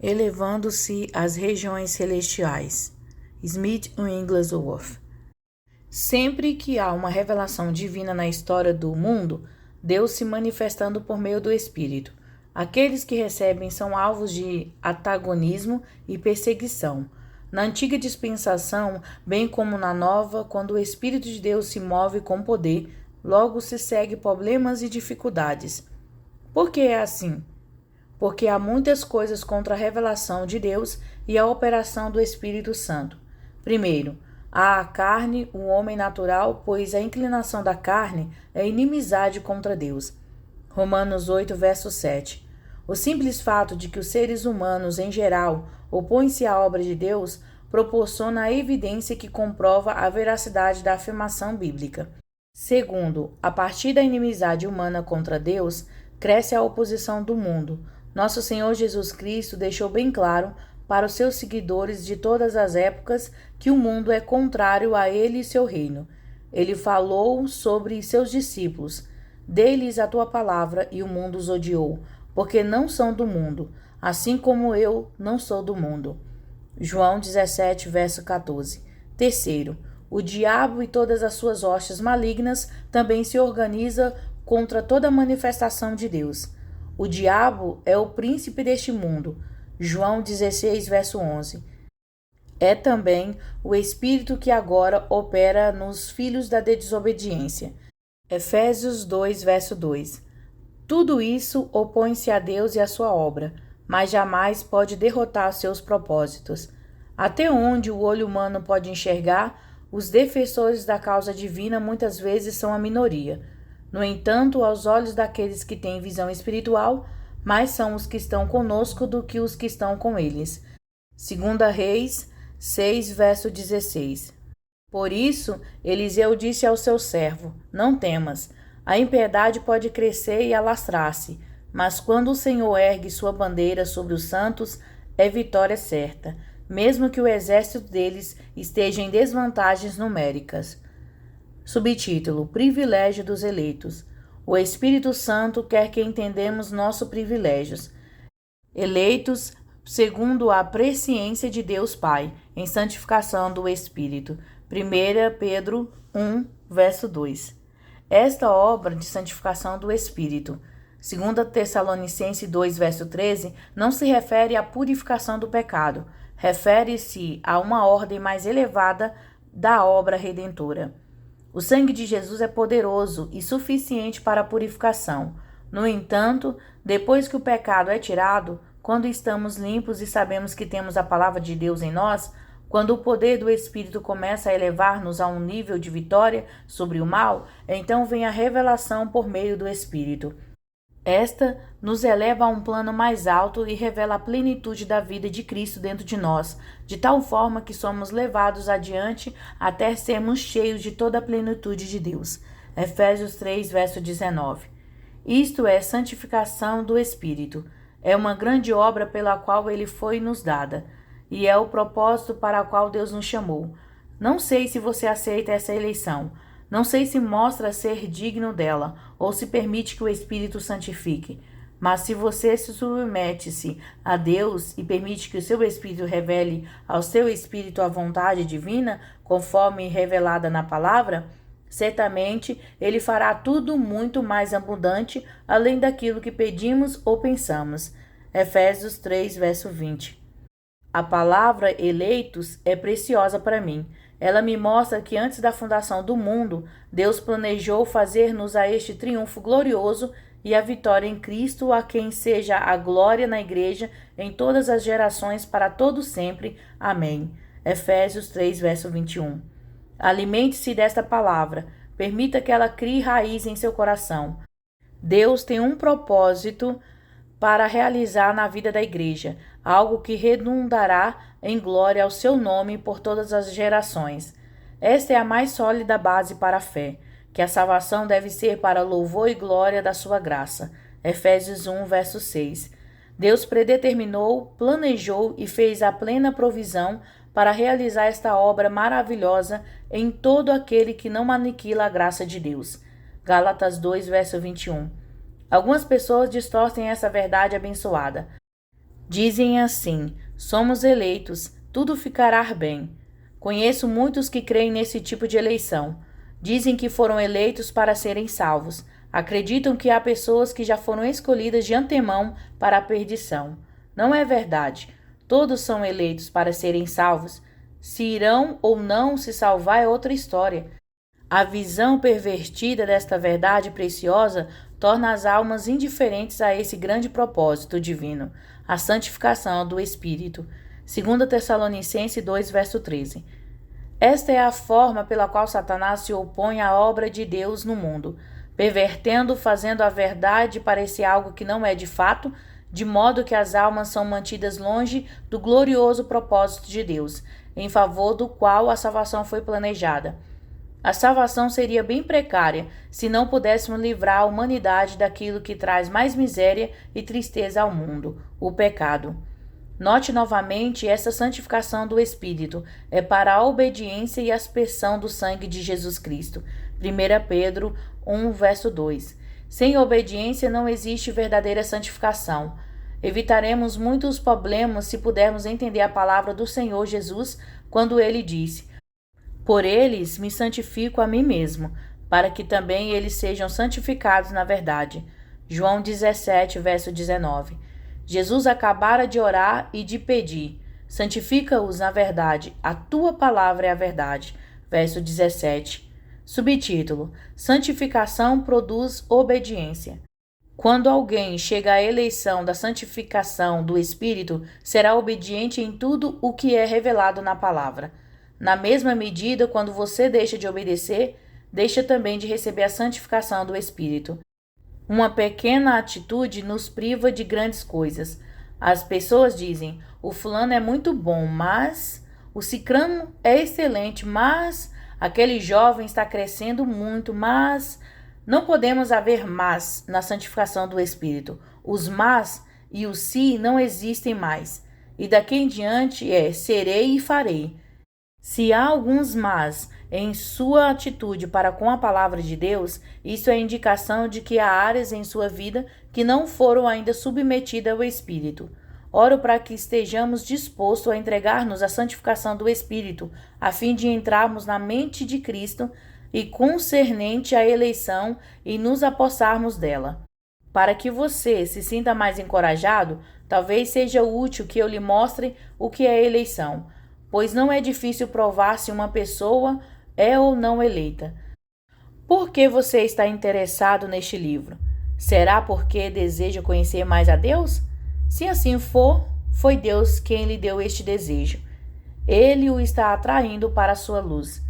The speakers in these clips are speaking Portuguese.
elevando-se às regiões celestiais. Smith Wigglesworth. Sempre que há uma revelação divina na história do mundo, Deus se manifestando por meio do Espírito. Aqueles que recebem são alvos de antagonismo e perseguição. Na antiga dispensação, bem como na nova, quando o Espírito de Deus se move com poder, logo se segue problemas e dificuldades. Por que é assim? Porque há muitas coisas contra a revelação de Deus e a operação do Espírito Santo. Primeiro, há a carne, o homem natural, pois a inclinação da carne é inimizade contra Deus. Romanos 8, verso 7. O simples fato de que os seres humanos, em geral, opõem-se à obra de Deus, proporciona a evidência que comprova a veracidade da afirmação bíblica. Segundo, a partir da inimizade humana contra Deus, cresce a oposição do mundo. Nosso Senhor Jesus Cristo deixou bem claro para os seus seguidores de todas as épocas que o mundo é contrário a ele e seu reino. Ele falou sobre seus discípulos: "Dê-lhes a tua palavra, e o mundo os odiou, porque não são do mundo, assim como eu não sou do mundo." João 17, verso 14. Terceiro, o diabo e todas as suas hostes malignas também se organizam contra toda manifestação de Deus. O diabo é o príncipe deste mundo. João 16, verso 11. É também o espírito que agora opera nos filhos da desobediência. Efésios 2, verso 2. Tudo isso opõe-se a Deus e à sua obra, mas jamais pode derrotar seus propósitos. Até onde o olho humano pode enxergar, os defensores da causa divina muitas vezes são a minoria. No entanto, aos olhos daqueles que têm visão espiritual, mais são os que estão conosco do que os que estão com eles. 2 Reis 6, verso 16. Por isso, Eliseu disse ao seu servo: "Não temas, a impiedade pode crescer e alastrar-se, mas quando o Senhor ergue sua bandeira sobre os santos, é vitória certa, mesmo que o exército deles esteja em desvantagens numéricas." Subtítulo: Privilégio dos eleitos. O Espírito Santo quer que entendamos nossos privilégios. Eleitos segundo a presciência de Deus Pai, em santificação do Espírito. 1 Pedro 1, verso 2. Esta obra de santificação do Espírito, 2 Tessalonicenses 2, verso 13, não se refere à purificação do pecado, refere-se a uma ordem mais elevada da obra redentora. O sangue de Jesus é poderoso e suficiente para a purificação. No entanto, depois que o pecado é tirado, quando estamos limpos e sabemos que temos a palavra de Deus em nós, quando o poder do Espírito começa a elevar-nos a um nível de vitória sobre o mal, então vem a revelação por meio do Espírito. Esta nos eleva a um plano mais alto e revela a plenitude da vida de Cristo dentro de nós, de tal forma que somos levados adiante até sermos cheios de toda a plenitude de Deus. Efésios 3, verso 19. Isto é santificação do Espírito. É uma grande obra pela qual ele foi nos dada, e é o propósito para o qual Deus nos chamou. Não sei se você aceita essa eleição. Não sei se mostra ser digno dela, ou se permite que o Espírito santifique. Mas se você se submete-se a Deus e permite que o seu Espírito revele ao seu Espírito a vontade divina, conforme revelada na palavra, certamente ele fará tudo muito mais abundante, além daquilo que pedimos ou pensamos. Efésios 3, verso 20. A palavra eleitos é preciosa para mim. Ela me mostra que antes da fundação do mundo, Deus planejou fazer-nos a este triunfo glorioso e a vitória em Cristo, a quem seja a glória na igreja em todas as gerações para todo sempre. Amém. Efésios 3, verso 21. Alimente-se desta palavra. Permita que ela crie raiz em seu coração. Deus tem um propósito para realizar na vida da igreja, algo que redundará em glória ao seu nome por todas as gerações. Esta é a mais sólida base para a fé, que a salvação deve ser para louvor e glória da sua graça. Efésios 1, verso 6. Deus predeterminou, planejou e fez a plena provisão para realizar esta obra maravilhosa em todo aquele que não aniquila a graça de Deus. Gálatas 2, verso 21. Algumas pessoas distorcem essa verdade abençoada. Dizem assim: somos eleitos, tudo ficará bem. Conheço muitos que creem nesse tipo de eleição. Dizem que foram eleitos para serem salvos. Acreditam que há pessoas que já foram escolhidas de antemão para a perdição. Não é verdade. Todos são eleitos para serem salvos. Se irão ou não se salvar é outra história. A visão pervertida desta verdade preciosa torna as almas indiferentes a esse grande propósito divino, a santificação do Espírito. 2 Tessalonicenses 2, verso 13. Esta é a forma pela qual Satanás se opõe à obra de Deus no mundo, pervertendo, fazendo a verdade parecer algo que não é de fato, de modo que as almas são mantidas longe do glorioso propósito de Deus, em favor do qual a salvação foi planejada. A salvação seria bem precária se não pudéssemos livrar a humanidade daquilo que traz mais miséria e tristeza ao mundo, o pecado. Note novamente, essa santificação do Espírito é para a obediência e aspersão do sangue de Jesus Cristo. 1 Pedro 1, verso 2. Sem obediência não existe verdadeira santificação. Evitaremos muitos problemas se pudermos entender a palavra do Senhor Jesus quando ele disse: por eles me santifico a mim mesmo, para que também eles sejam santificados na verdade. João 17, verso 19. Jesus acabara de orar e de pedir: santifica-os na verdade, a tua palavra é a verdade. Verso 17. Subtítulo: santificação produz obediência. Quando alguém chega à eleição da santificação do Espírito, será obediente em tudo o que é revelado na palavra. Na mesma medida, quando você deixa de obedecer, deixa também de receber a santificação do Espírito. Uma pequena atitude nos priva de grandes coisas. As pessoas dizem: o fulano é muito bom, mas o cicrano é excelente, mas aquele jovem está crescendo muito, mas não podemos haver mas na santificação do Espírito. Os mas e o se não existem mais. E daqui em diante é serei e farei. Se há alguns mas em sua atitude para com a palavra de Deus, isso é indicação de que há áreas em sua vida que não foram ainda submetidas ao Espírito. Oro para que estejamos dispostos a entregar-nos à santificação do Espírito, a fim de entrarmos na mente de Cristo e concernente à eleição e nos apossarmos dela. Para que você se sinta mais encorajado, talvez seja útil que eu lhe mostre o que é eleição, pois não é difícil provar se uma pessoa é ou não eleita. Por que você está interessado neste livro? Será porque deseja conhecer mais a Deus? Se assim for, foi Deus quem lhe deu este desejo. Ele o está atraindo para a sua luz.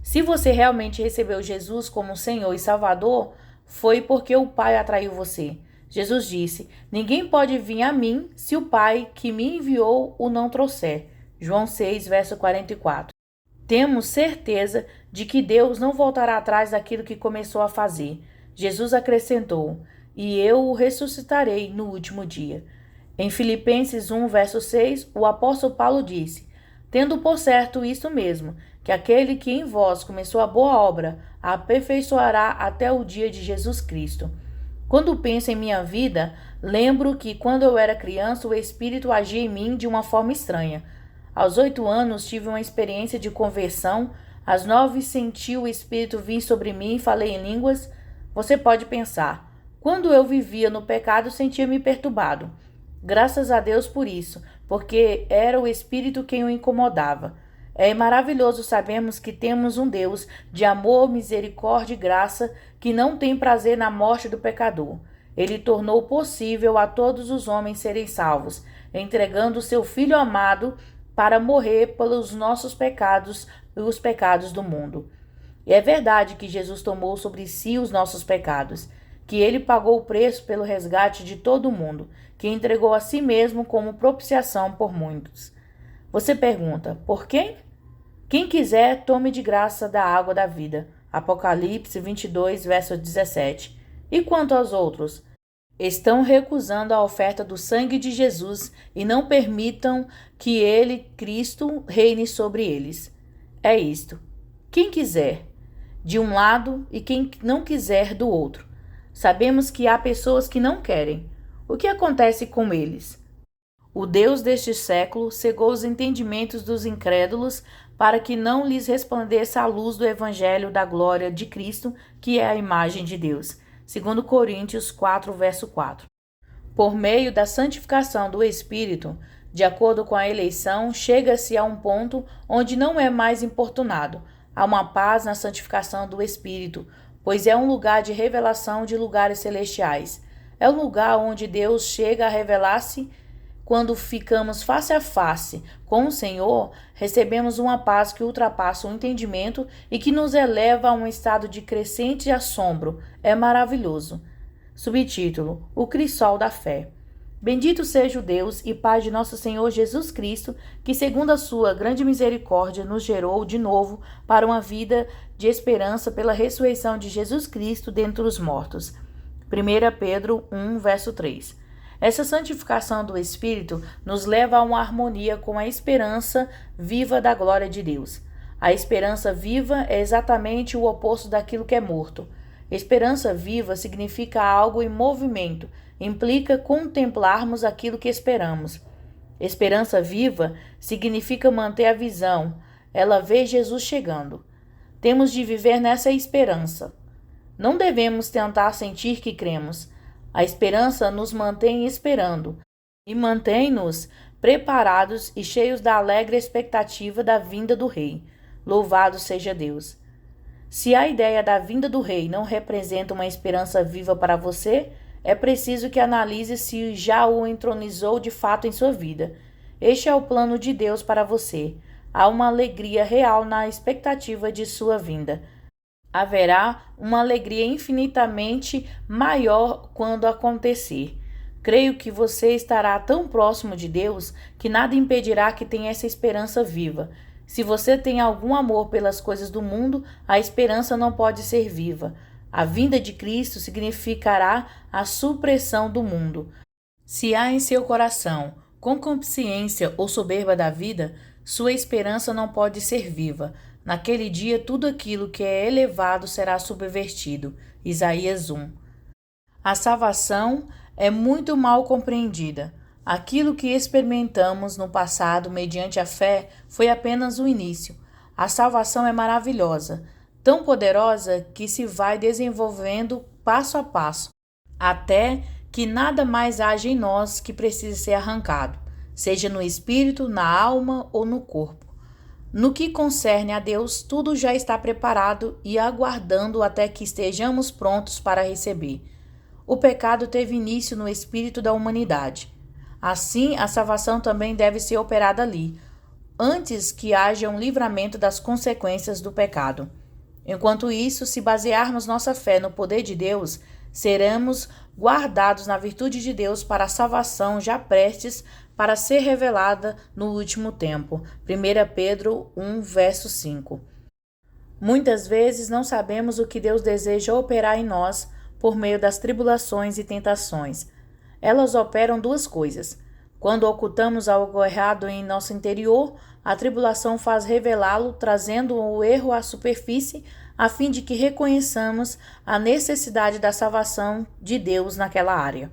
Se você realmente recebeu Jesus como Senhor e Salvador, foi porque o Pai atraiu você. Jesus disse: ninguém pode vir a mim se o Pai que me enviou o não trouxer. João 6, verso 44. Temos certeza de que Deus não voltará atrás daquilo que começou a fazer. Jesus acrescentou: e eu o ressuscitarei no último dia. Em Filipenses 1, verso 6, o apóstolo Paulo disse: tendo por certo isto mesmo, que aquele que em vós começou a boa obra, a aperfeiçoará até o dia de Jesus Cristo. Quando penso em minha vida, lembro que quando eu era criança o Espírito agia em mim de uma forma estranha. Aos 8 anos tive uma experiência de conversão. Às 9 senti o Espírito vir sobre mim e falei em línguas. Você pode pensar: quando eu vivia no pecado sentia-me perturbado. Graças a Deus por isso, porque era o Espírito quem o incomodava. É maravilhoso sabermos que temos um Deus de amor, misericórdia e graça que não tem prazer na morte do pecador. Ele tornou possível a todos os homens serem salvos, entregando o seu Filho amado para morrer pelos nossos pecados e os pecados do mundo. E é verdade que Jesus tomou sobre si os nossos pecados, que ele pagou o preço pelo resgate de todo o mundo, que entregou a si mesmo como propiciação por muitos. Você pergunta: por quem? Quem quiser, tome de graça da água da vida. Apocalipse 22, verso 17. E quanto aos outros? Estão recusando a oferta do sangue de Jesus e não permitam que ele, Cristo, reine sobre eles. É isto. Quem quiser, de um lado, e quem não quiser, do outro. Sabemos que há pessoas que não querem. O que acontece com eles? O Deus deste século cegou os entendimentos dos incrédulos para que não lhes resplandeça a luz do evangelho da glória de Cristo, que é a imagem de Deus. 2 Coríntios 4, verso 4. Por meio da santificação do Espírito, de acordo com a eleição, chega-se a um ponto onde não é mais importunado. Há uma paz na santificação do Espírito, pois é um lugar de revelação de lugares celestiais. É o lugar onde Deus chega a revelar-se. Quando ficamos face a face com o Senhor, recebemos uma paz que ultrapassa o entendimento e que nos eleva a um estado de crescente assombro. É maravilhoso. Subtítulo: O Crisol da Fé. Bendito seja o Deus e Pai de nosso Senhor Jesus Cristo, que segundo a sua grande misericórdia nos gerou de novo para uma vida de esperança pela ressurreição de Jesus Cristo dentre os mortos. 1 Pedro 1, verso 3. Essa santificação do Espírito nos leva a uma harmonia com a esperança viva da glória de Deus. A esperança viva é exatamente o oposto daquilo que é morto. Esperança viva significa algo em movimento, implica contemplarmos aquilo que esperamos. Esperança viva significa manter a visão, ela vê Jesus chegando. Temos de viver nessa esperança. Não devemos tentar sentir que cremos. A esperança nos mantém esperando e mantém-nos preparados e cheios da alegre expectativa da vinda do Rei. Louvado seja Deus! Se a ideia da vinda do Rei não representa uma esperança viva para você, é preciso que analise se já o entronizou de fato em sua vida. Este é o plano de Deus para você. Há uma alegria real na expectativa de sua vinda. Haverá uma alegria infinitamente maior quando acontecer. Creio que você estará tão próximo de Deus que nada impedirá que tenha essa esperança viva. Se você tem algum amor pelas coisas do mundo, a esperança não pode ser viva. A vinda de Cristo significará a supressão do mundo. Se há em seu coração concupiscência ou soberba da vida, sua esperança não pode ser viva. Naquele dia, tudo aquilo que é elevado será subvertido. Isaías 1. A salvação é muito mal compreendida. Aquilo que experimentamos no passado mediante a fé foi apenas o início. A salvação é maravilhosa, tão poderosa que se vai desenvolvendo passo a passo, até que nada mais haja em nós que precise ser arrancado, seja no espírito, na alma ou no corpo. No que concerne a Deus, tudo já está preparado e aguardando até que estejamos prontos para receber. O pecado teve início no espírito da humanidade. Assim, a salvação também deve ser operada ali, antes que haja um livramento das consequências do pecado. Enquanto isso, se basearmos nossa fé no poder de Deus, seremos guardados na virtude de Deus para a salvação já prestes para ser revelada no último tempo. 1 Pedro 1, verso 5. Muitas vezes não sabemos o que Deus deseja operar em nós por meio das tribulações e tentações. Elas operam duas coisas. Quando ocultamos algo errado em nosso interior, a tribulação faz revelá-lo, trazendo o erro à superfície, a fim de que reconheçamos a necessidade da salvação de Deus naquela área.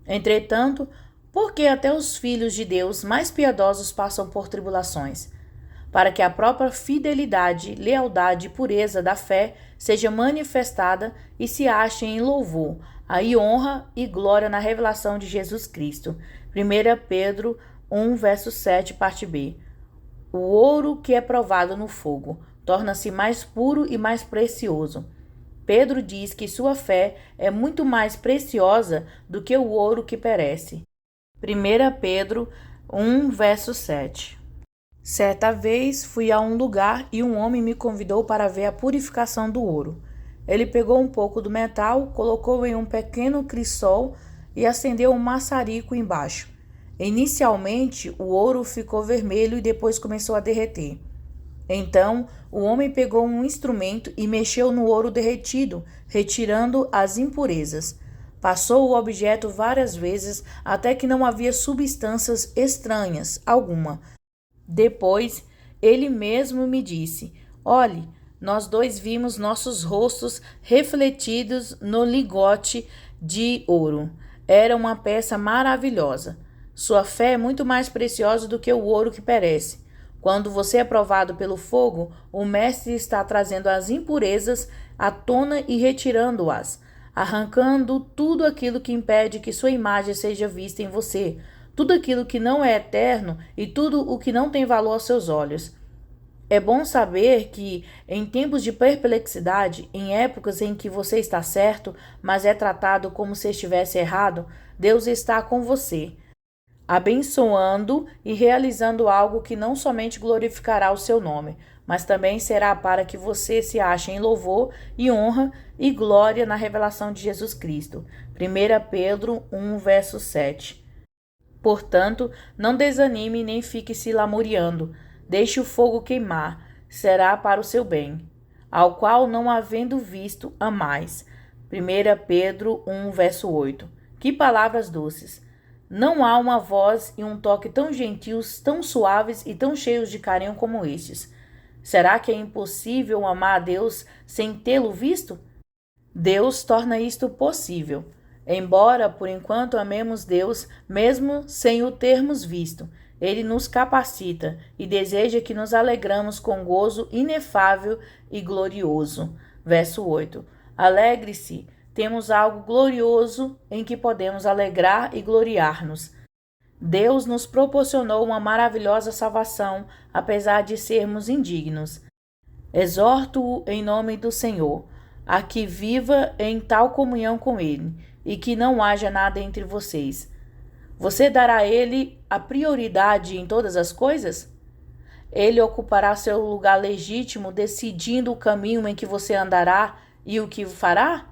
Entretanto, por que até os filhos de Deus mais piedosos passam por tribulações? Para que a própria fidelidade, lealdade e pureza da fé seja manifestada e se achem em louvor, aí honra e glória na revelação de Jesus Cristo. 1 Pedro 1, verso 7, parte B. O ouro que é provado no fogo torna-se mais puro e mais precioso. Pedro diz que sua fé é muito mais preciosa do que o ouro que perece. 1 Pedro 1, verso 7. Certa vez fui a um lugar e um homem me convidou para ver a purificação do ouro. Ele pegou um pouco do metal, colocou em um pequeno crisol e acendeu um maçarico embaixo. Inicialmente, o ouro ficou vermelho e depois começou a derreter. Então, o homem pegou um instrumento e mexeu no ouro derretido, retirando as impurezas. Passou o objeto várias vezes até que não havia substâncias estranhas alguma. Depois, ele mesmo me disse: olhe, nós dois vimos nossos rostos refletidos no lingote de ouro. Era uma peça maravilhosa. Sua fé é muito mais preciosa do que o ouro que perece. Quando você é provado pelo fogo, o mestre está trazendo as impurezas à tona e retirando-as, arrancando tudo aquilo que impede que sua imagem seja vista em você, tudo aquilo que não é eterno e tudo o que não tem valor aos seus olhos. É bom saber que, em tempos de perplexidade, em épocas em que você está certo, mas é tratado como se estivesse errado, Deus está com você, abençoando e realizando algo que não somente glorificará o seu nome, mas também será para que você se ache em louvor e honra e glória na revelação de Jesus Cristo. 1 Pedro 1, verso 7. Portanto, não desanime nem fique se lamuriando. Deixe o fogo queimar, será para o seu bem, ao qual não havendo visto, amais. 1 Pedro 1, verso 8. Que palavras doces! Não há uma voz e um toque tão gentios, tão suaves e tão cheios de carinho como estes. Será que é impossível amar a Deus sem tê-lo visto? Deus torna isto possível. Embora, por enquanto, amemos Deus, mesmo sem o termos visto, Ele nos capacita e deseja que nos alegramos com gozo inefável e glorioso. Verso 8. Alegre-se, temos algo glorioso em que podemos alegrar e gloriar-nos. Deus nos proporcionou uma maravilhosa salvação, apesar de sermos indignos. Exorto-o em nome do Senhor, a que viva em tal comunhão com Ele, e que não haja nada entre vocês. Você dará a Ele a prioridade em todas as coisas? Ele ocupará seu lugar legítimo, decidindo o caminho em que você andará e o que fará?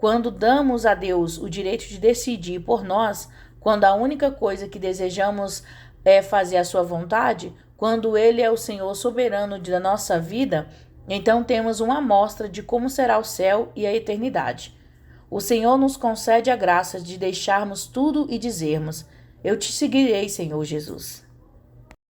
Quando damos a Deus o direito de decidir por nós, quando a única coisa que desejamos é fazer a sua vontade, quando Ele é o Senhor soberano da nossa vida, então temos uma amostra de como será o céu e a eternidade. O Senhor nos concede a graça de deixarmos tudo e dizermos: Eu te seguirei, Senhor Jesus.